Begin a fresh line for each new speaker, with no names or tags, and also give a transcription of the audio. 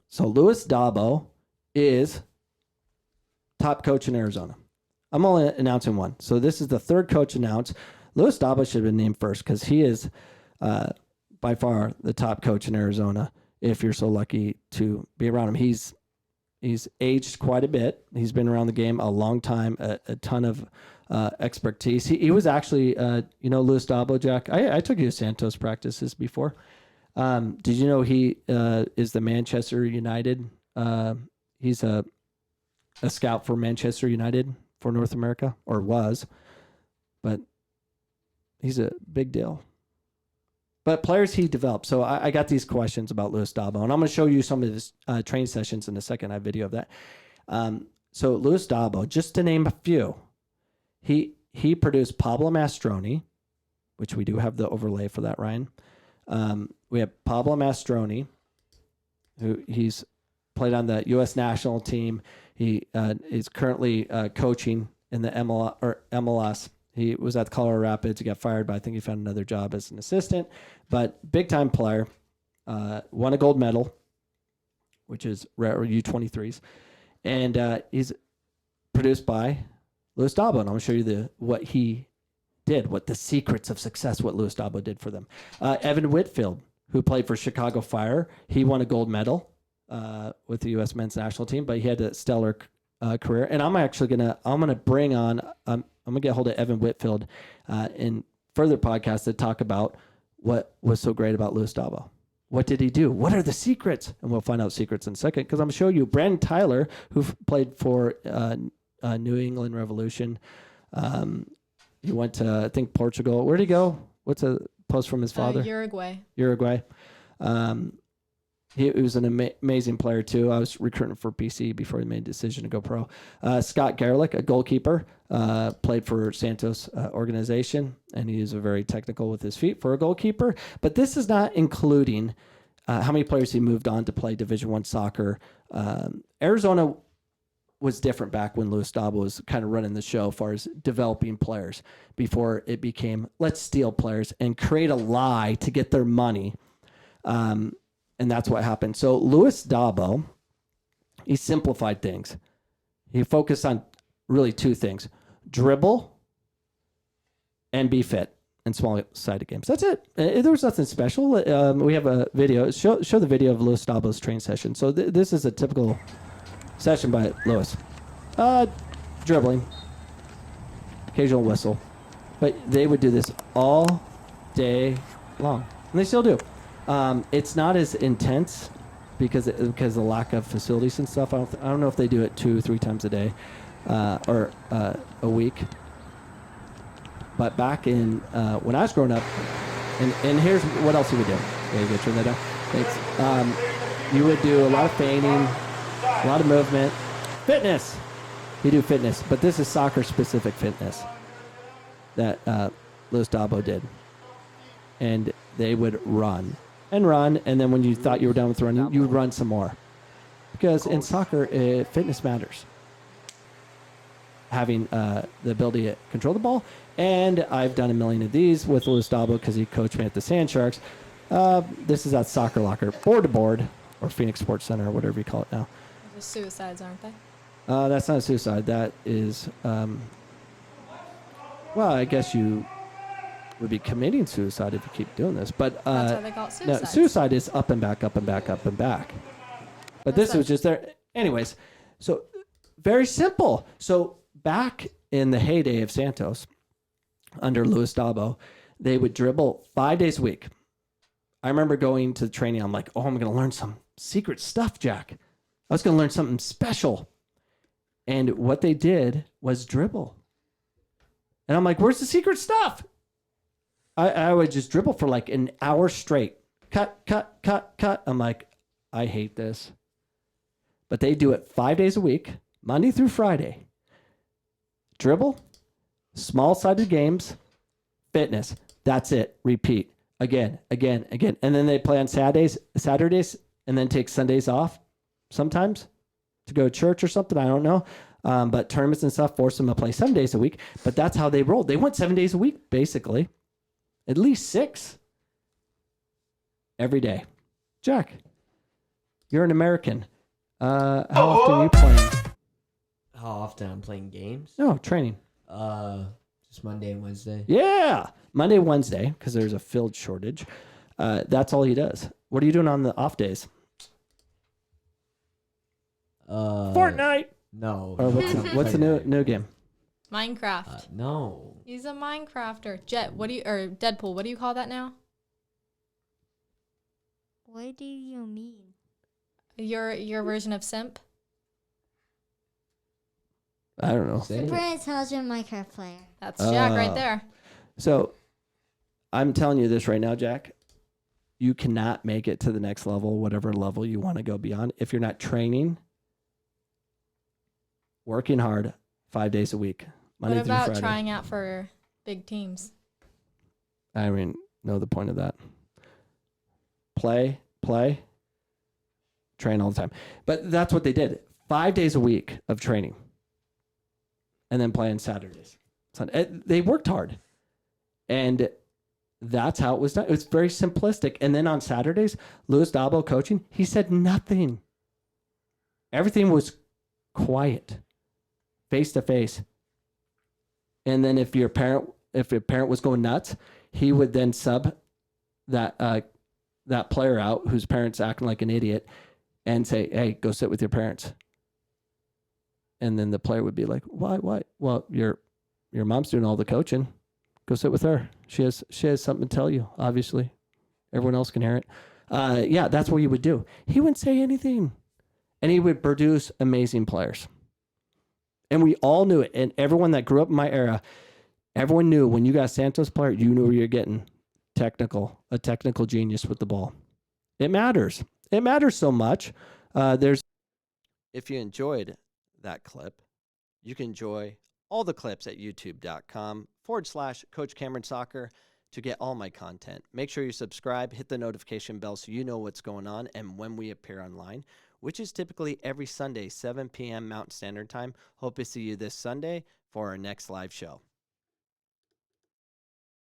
So Louis Dabo is top coach in Arizona. I'm only announcing one. So this is the third coach announced. Louis Dabo should have been named first because he is by far the top coach in Arizona. If you're so lucky to be around him, he's aged quite a bit. He's been around the game a long time, a ton of expertise. He was actually, Louis Dabo, Jack. I took you to Santos practices before. Did you know he is the Manchester United? He's a scout for Manchester United for North America, or was, but he's a big deal. But players he developed. So I got these questions about Louis Dabo, and I'm going to show you some of his training sessions in a second. I have video of that. So Louis Dabo, just to name a few, he produced Pablo Mastroni, which we do have the overlay for that, Ryan. We have Pablo Mastroni, who he's played on the U.S. national team. He is currently coaching in the MLS. He was at the Colorado Rapids. He got fired, but I think he found another job as an assistant. But big-time player. Won a gold medal, which is rare, U23s. And he's produced by Louis Dabo. And I'm going to show you what he did, what the secrets of success, what Louis Dabo did for them. Evan Whitfield, who played for Chicago Fire. He won a gold medal with the U.S. men's national team, but he had a stellar career. And I'm actually gonna bring on I'm gonna get a hold of Evan Whitfield in further podcasts that talk about what was so great about Louis Dabo. What did he do? What are the secrets? And we'll find out secrets in a second, because I'm gonna show you Brandon Tyler, who played for New England Revolution. He went to, I think, Portugal. Where'd he go? What's a post from his father?
Uruguay.
He was an amazing player, too. I was recruiting for BC before he made a decision to go pro. Scott Garlick, a goalkeeper, played for Santos organization, and he is very technical with his feet for a goalkeeper. But this is not including how many players he moved on to play Division I soccer. Arizona was different back when Louis Dabo was kind of running the show as far as developing players before it became, let's steal players and create a lie to get their money. And that's what happened. So Louis Dabo, he simplified things. He focused on really two things: dribble and be fit in small-sided games. That's it. There was nothing special. We have a video. Show the video of Louis Dabo's training session. So this is a typical session by Louis. Dribbling, occasional whistle. But they would do this all day long. And they still do. It's not as intense because of the lack of facilities and stuff. I don't know if they do it 2-3 times a day or a week. But back in when I was growing up, and here's what else you would do. Yeah, you can turn that down. Thanks. You would do a lot of feigning, a lot of movement, fitness. You do fitness, but this is soccer-specific fitness that Louis Dabo did. And they would run, and then when you thought you were done with running, you would run some more. Because in soccer, fitness matters. Having the ability to control the ball. And I've done a million of these with Louis Dabo because he coached me at the Sand Sharks. This is at Soccer Locker, board to board, or Phoenix Sports Center, or whatever you call it now.
Those are suicides, aren't they?
That's not a suicide. That is, well, I guess you would be committing suicide if you keep doing this. But
that's why they call it suicide.
No, suicide is up and back, up and back, up and back. But this was just there. Anyways, so very simple. So back in the heyday of Santos, under Louis Dabo, they would dribble 5 days a week. I remember going to the training. I'm like, oh, I'm going to learn some secret stuff, Jack. I was going to learn something special. And what they did was dribble. And I'm like, where's the secret stuff? I would just dribble for like an hour straight. Cut. I'm like, I hate this. But they do it 5 days a week, Monday through Friday. Dribble, small-sided games, fitness. That's it. Repeat. Again. And then they play on Saturdays, and then take Sundays off sometimes to go to church or something. I don't know. But tournaments and stuff force them to play 7 days a week. But that's how they rolled. They went 7 days a week, basically. At least 6 every day. Jack, You're an American. How often are you playing?
How often I'm playing games?
No, training.
Just Monday and Wednesday.
Yeah. Monday, Wednesday, because there's a field shortage. That's all he does. What are you doing on the off days? Fortnite.
No.
Or what's the new game?
Minecraft.
No.
He's a Minecrafter. Deadpool, what do you call that now?
What do you mean?
Your version of simp?
I don't know.
Say
Super
it.
intelligent Minecraft player.
That's Jack right there.
So I'm telling you this right now, Jack. You cannot make it to the next level, whatever level you want to go beyond, if you're not training, working hard 5 days a week. Monday
What
through
about
Friday.
trying out for big teams?
I mean, know the point of that. Play, train all the time. But that's what they did. 5 days a week of training. And then playing Saturdays. They worked hard. And that's how it was done. It was very simplistic. And then on Saturdays, Louis Dabo coaching, he said nothing. Everything was quiet, face to face. And then if your parent was going nuts, he would then sub that player out whose parents acting like an idiot and say, "Hey, go sit with your parents." And then the player would be like, "Why? Well, your mom's doing all the coaching. Go sit with her. She has something to tell you, obviously. Everyone else can hear it." Yeah, that's what he would do. He wouldn't say anything. And he would produce amazing players. And we all knew it. And everyone that grew up in my era, everyone knew when you got a Santos player, you knew you're getting a technical genius with the ball. It matters. It matters so much. If you enjoyed that clip, you can enjoy all the clips at youtube.com/Coach Cameron Soccer to get all my content. Make sure you subscribe, hit the notification bell so you know what's going on and when we appear online, which is typically every Sunday, 7 p.m. Mountain Standard Time. Hope to see you this Sunday for our next live show.